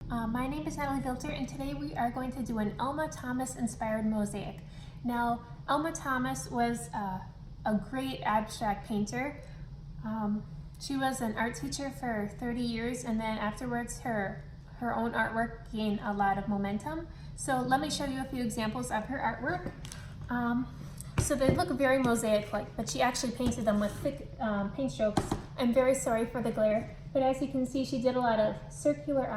My name is Natalie Filter, and today we are going to do an Alma Thomas inspired mosaic. Now, Alma Thomas was a great abstract painter. She was an art teacher for 30 years, and then afterwards her own artwork gained a lot of momentum. So let me show you a few examples of her artwork. So they look very mosaic-like, but she actually painted them with thick paint strokes. I'm very sorry for the glare, but as you can see, she did a lot of circular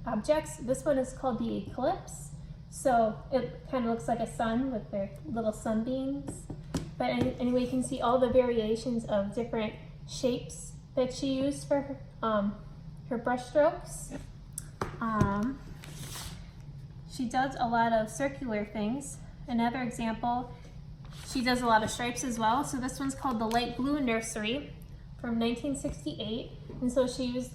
objects. This one is called the eclipse. So it kind of looks like a sun with their little sunbeams. But anyway, you can see all the variations of different shapes that she used for her brush strokes. She does a lot of circular things. Another example, she does a lot of stripes as well. So this one's called the Light Blue Nursery from 1968. And so she used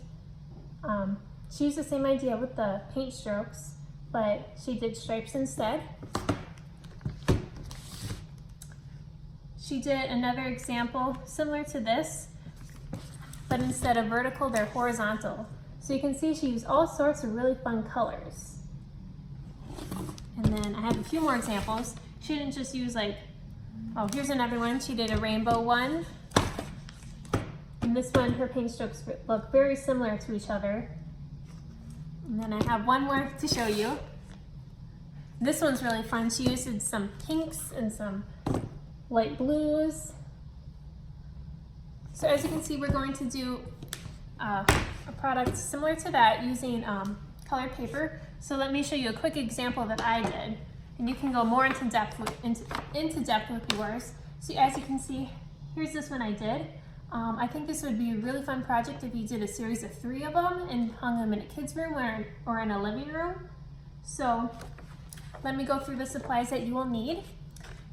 the same idea with the paint strokes, but she did stripes instead. She did another example similar to this, but instead of vertical, they're horizontal. So you can see she used all sorts of really fun colors. And then I have a few more examples. She didn't just use oh, here's another one. She did a rainbow one. And this one, her paint strokes look very similar to each other. And then I have one more to show you. This one's really fun. She used some pinks and some light blues. So as you can see, we're going to do a product similar to that using colored paper. So let me show you a quick example that I did. And you can go more into depth with yours. So as you can see, here's this one I did. I think this would be a really fun project if you did a series of 3 of them and hung them in a kid's room or in a living room. So let me go through the supplies that you will need.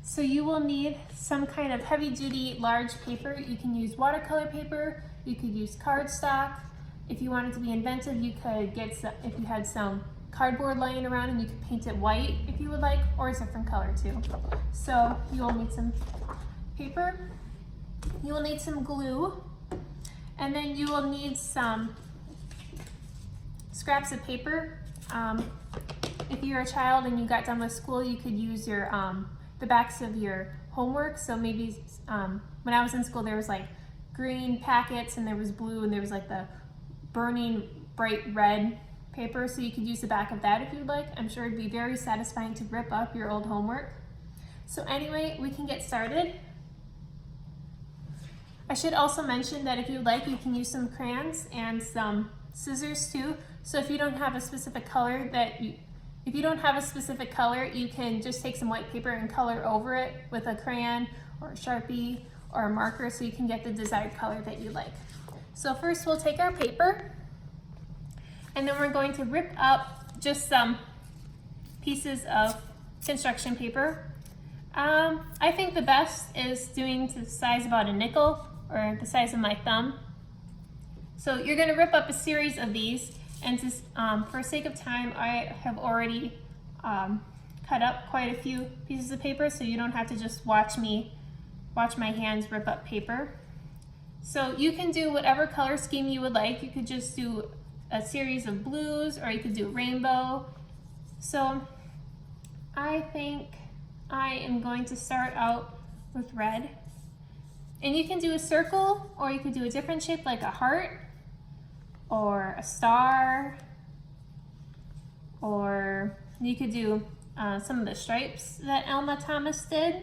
So you will need some kind of heavy-duty large paper. You can use watercolor paper, you could use cardstock. If you wanted to be inventive, you could get some, if you had some cardboard lying around, and you could paint it white if you would like, or a different color too. So you will need some paper, you will need some glue, and then you will need some scraps of paper. If you're a child and you got done with school, you could use your the backs of your homework. So maybe when I was in school, there was like green packets and there was blue and there was like the burning bright red paper, so you could use the back of that if you'd like. I'm sure it'd be very satisfying to rip up your old homework. So anyway, we can get started. I should also mention that if you'd like, you can use some crayons and some scissors too. So if you don't have a specific color you can just take some white paper and color over it with a crayon or a Sharpie or a marker so you can get the desired color that you like. So first we'll take our paper, and then we're going to rip up just some pieces of construction paper. I think the best is doing to the size about a nickel or the size of my thumb. So you're going to rip up a series of these, and just, for sake of time, I have already cut up quite a few pieces of paper, so you don't have to just watch my hands rip up paper. So you can do whatever color scheme you would like. You could just do a series of blues, or you could do a rainbow. So I think I am going to start out with red. And you can do a circle, or you could do a different shape like a heart, or a star, or you could do some of the stripes that Alma Thomas did.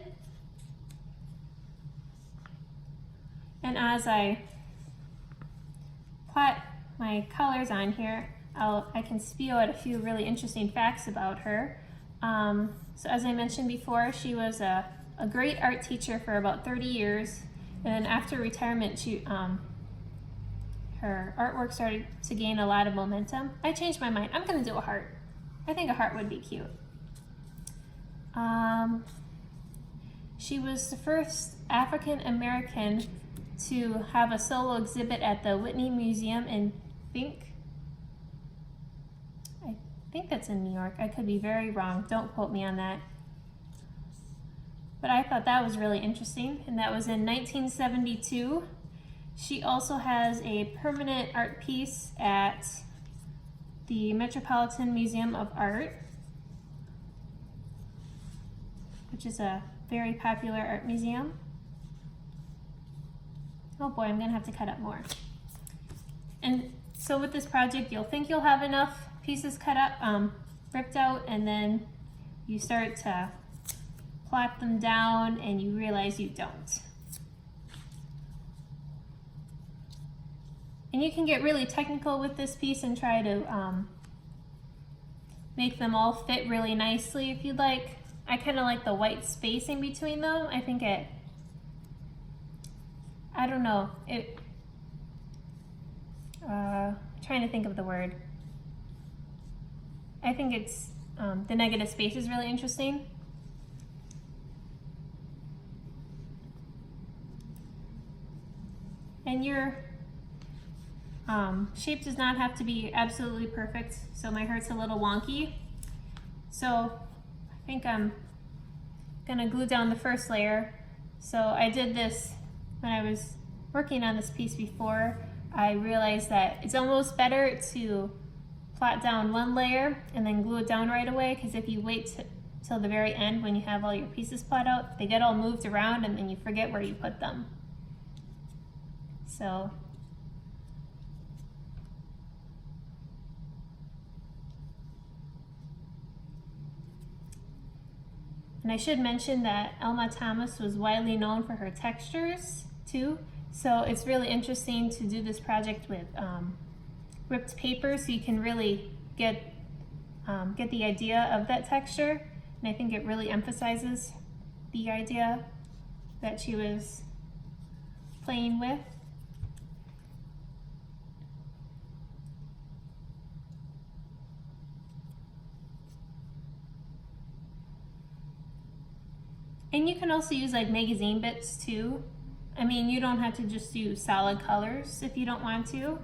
And as I plot my colors on here, I can spew out a few really interesting facts about her. So as I mentioned before, she was a great art teacher for about 30 years. And then after retirement, her artwork started to gain a lot of momentum. I changed my mind. I'm gonna do a heart. I think a heart would be cute. She was the first African-American to have a solo exhibit at the Whitney Museum in I think that's in New York. I could be very wrong. Don't quote me on that. But I thought that was really interesting, and that was in 1972. She also has a permanent art piece at the Metropolitan Museum of Art, which is a very popular art museum. Oh boy, I'm gonna have to cut up more. And so with this project, you'll think you'll have enough pieces cut up, ripped out, and then you start to plot them down and you realize you don't. And you can get really technical with this piece and try to make them all fit really nicely if you'd like. I kind of like the white spacing between them. I think I don't know, trying to think of the word. I think it's, the negative space is really interesting. And your shape does not have to be absolutely perfect, so my heart's a little wonky. So I think I'm gonna glue down the first layer. So I did this when I was working on this piece before. I realized that it's almost better to plot down one layer and then glue it down right away, because if you wait till the very end when you have all your pieces plot out, they get all moved around and then you forget where you put them. So and I should mention that Alma Thomas was widely known for her textures too. So it's really interesting to do this project with ripped paper, so you can really get the idea of that texture. And I think it really emphasizes the idea that she was playing with. And you can also use like magazine bits too. I mean, you don't have to just use solid colors if you don't want to.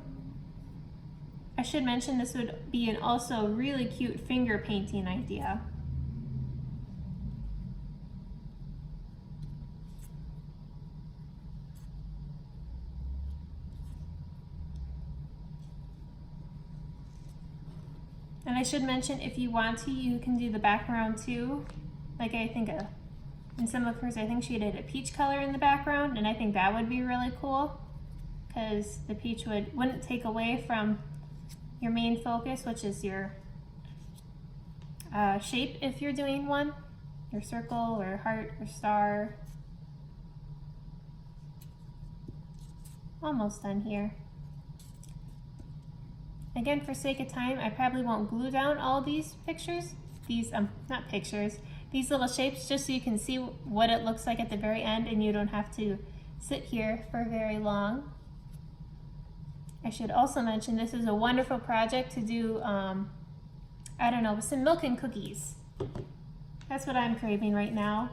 I should mention this would be an also really cute finger painting idea. And I should mention, if you want to, you can do the background too. Like I think in some of hers, I think she did a peach color in the background, and I think that would be really cool because the peach wouldn't take away from your main focus, which is your shape if you're doing one, your circle or heart or star. Almost done here. Again, for sake of time, I probably won't glue down all these pictures, these little shapes, just so you can see what it looks like at the very end and you don't have to sit here for very long. I should also mention this is a wonderful project to do, I don't know, with some milk and cookies. That's what I'm craving right now.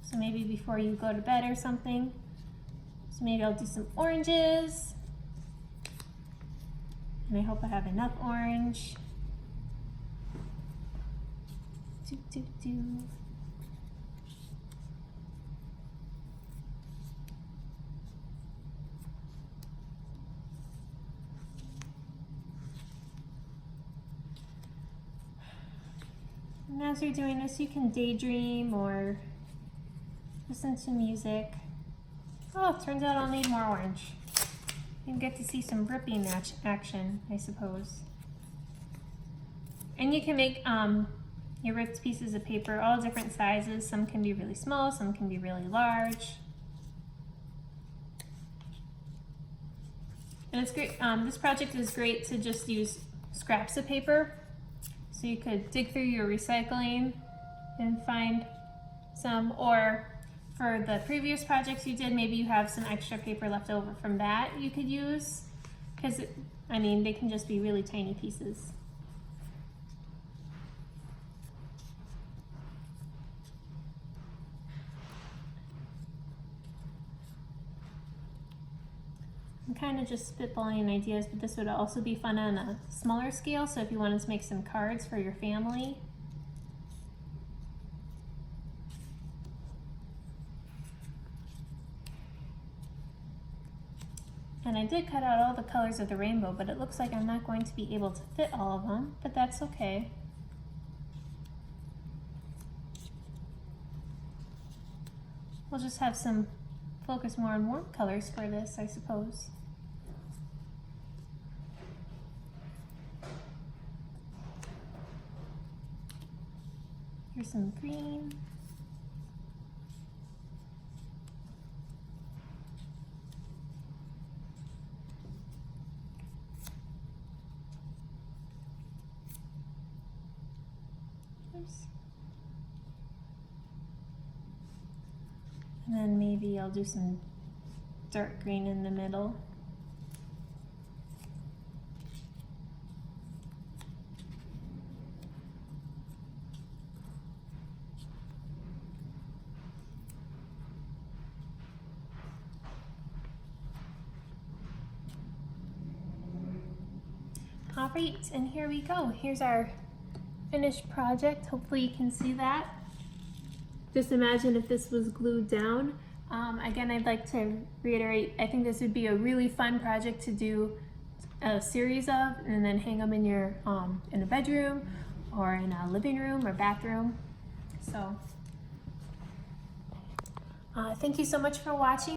So maybe before you go to bed or something. So maybe I'll do some oranges. And I hope I have enough orange. And as you're doing this, you can daydream or listen to music. Oh, it turns out I'll need more orange. You can get to see some ripping action, I suppose. And you can make your ripped pieces of paper all different sizes. Some can be really small, some can be really large. And it's great. This project is great to just use scraps of paper. So you could dig through your recycling and find some, or for the previous projects you did, maybe you have some extra paper left over from that you could use, because I mean, they can just be really tiny pieces. I'm kind of just spitballing ideas, but this would also be fun on a smaller scale, so if you wanted to make some cards for your family. And I did cut out all the colors of the rainbow, but it looks like I'm not going to be able to fit all of them, but that's okay. We'll just have some focus more on warm colors for this, I suppose. Here's some green. And then maybe I'll do some dark green in the middle. All right, and here we go. Here's our finished project. Hopefully you can see that. Just imagine if this was glued down. Again, I'd like to reiterate, I think this would be a really fun project to do a series of, and then hang them in your in a bedroom or in a living room or bathroom. So thank you so much for watching.